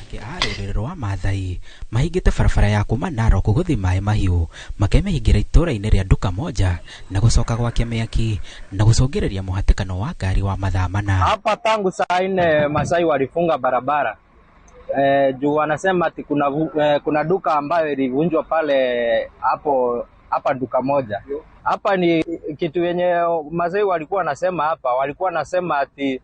Anake a rũrĩrĩ rwa Maathai mahingĩte barabara ya kuma Narok gũthiĩ Mai Mahiũ makemehingĩra itũũra-inĩ rĩa Nduka Moja na gũcoka gwakia mĩaki na gũcũngĩrĩria mũhatĩkano wa ngari wa mathaa mana. Hapa tangu saa 4 Masai walifunga barabara juu wanasema ati kuna duka ambayo ilivunjwa pale hapa Nduka Moja. Hapa ni kitu yenye Masai walikuwa wanasema ati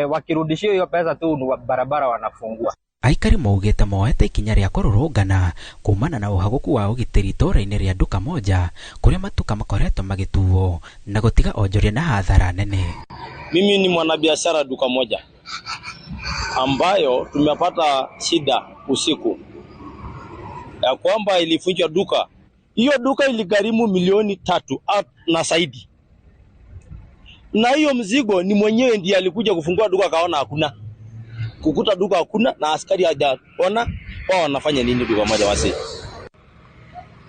wakirudishia hiyo pesa tu barabara wanafungua. Aikari maugĩte moete ikinya rĩa kũrũrũngana kumana na ũhagũku wa ũgitĩri itũũra-inĩ rĩa Nduka Moja kũrĩa matuka makoretwo magĩtuo na gũtiga onjoria na hadhara nene. Mimi ni mwanabiashara Nduka Moja ambayo tumepata shida usiku ya kwamba ilivunjwa duka. Hiyo duka iligharimu milioni 3 na zaidi. Na hiyo mzigo ni mwenyewe ndiye alikuja kufungua duka kaona hakuna. Kukuta duka hakuna na askari hajaona wao wanafanya nini Nduka Moja wasi.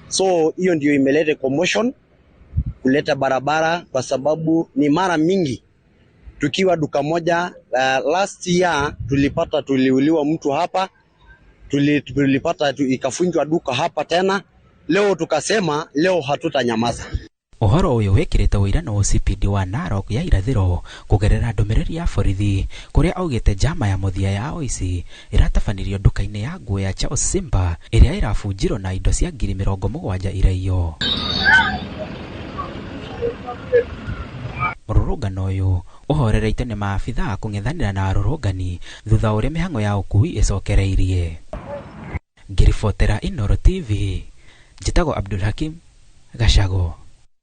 So hiyo ndio imeleta commotion, kuleta barabara kwa sababu ni mara mingi tukiwa Nduka Moja. Last year tuliuliwa mtu hapa, tulipata ikafunjwa duka hapa tena. Leo tukasema leo hatutanyamaza. Ũhoro ũyũ wĩkĩrĩte ũira na OCPD wa Narok ya irathĩro kũgerera ndũmĩrĩri ya borithi kũrĩa augĩte njama ya mũthia ya oici ĩratabanirio nduka-inĩ ya nguo ya Charles Simba ĩrĩa ĩrabunjirwo na indo cia ngiri 70 iraiyo. Mũrũrũngano ũyũ ũhorereite nĩ maabithaa kũng'ethanĩra na arũrũngani thutha ũrĩa mĩhang'o ya ũkui ĩcokereirie. Ngĩribotera Inooro TV, njĩtagwo Abdul Hakim Gashago.